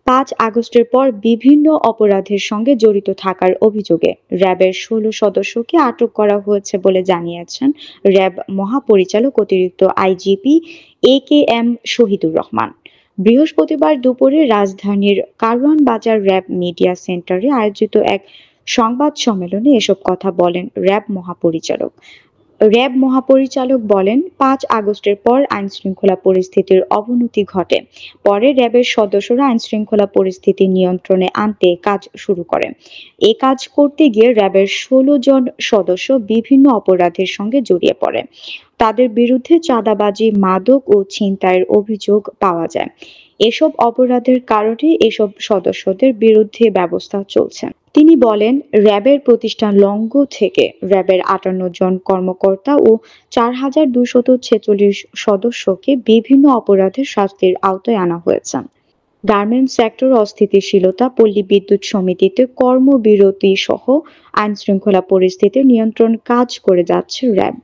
৫ আগস্টের পর বিভিন্ন অপরাধের সঙ্গে জড়িত থাকার অভিযোগে র্যাবের ১৬ সদস্যকে আটক করা হয়েছে বলে জানিয়েছেন র্যাব মহাপরিচালক অতিরিক্ত আইজিপি একেএম শহীদুর রহমান। বৃহস্পতিবার দুপুরে রাজধানীর কারওয়ান বাজার র্যাব মিডিয়া সেন্টারে আয়োজিত এক সংবাদ সম্মেলনে এসব কথা বলেন র্যাব মহাপরিচালক বলেন, ৫ আগস্টের পর আইনশৃঙ্খলা পরিস্থিতির অবনতি ঘটে। পরে র্যাবের সদস্যরা আইনশৃঙ্খলা পরিস্থিতি নিয়ন্ত্রণে আনতে কাজ শুরু করেন। এ কাজ করতে গিয়ে র্যাবের ১৬ জন সদস্য বিভিন্ন অপরাধের সঙ্গে জড়িয়ে পড়ে। তাদের বিরুদ্ধে চাঁদাবাজি, মাদক ও ছিনতাইয়ের অভিযোগ পাওয়া যায়। এসব অপরাধের কারণে এসব সদস্যদের বিরুদ্ধে ব্যবস্থা চলছে। তিনি বলেন, র্যাবের প্রতিষ্ঠান লঙ্ঘ থেকে র্যাবের ৫৮ জন কর্মকর্তা ও ৪,২৪৬ সদস্যকে বিভিন্ন অপরাধের শাস্তির আওতায় আনা হয়েছে। গার্মেন্টস সেক্টর অস্থিতিশীলতা, পল্লী বিদ্যুৎ সমিতিতে কর্মবিরতি সহ আইনশৃঙ্খলা পরিস্থিতি নিয়ন্ত্রণ কাজ করে যাচ্ছে র্যাব।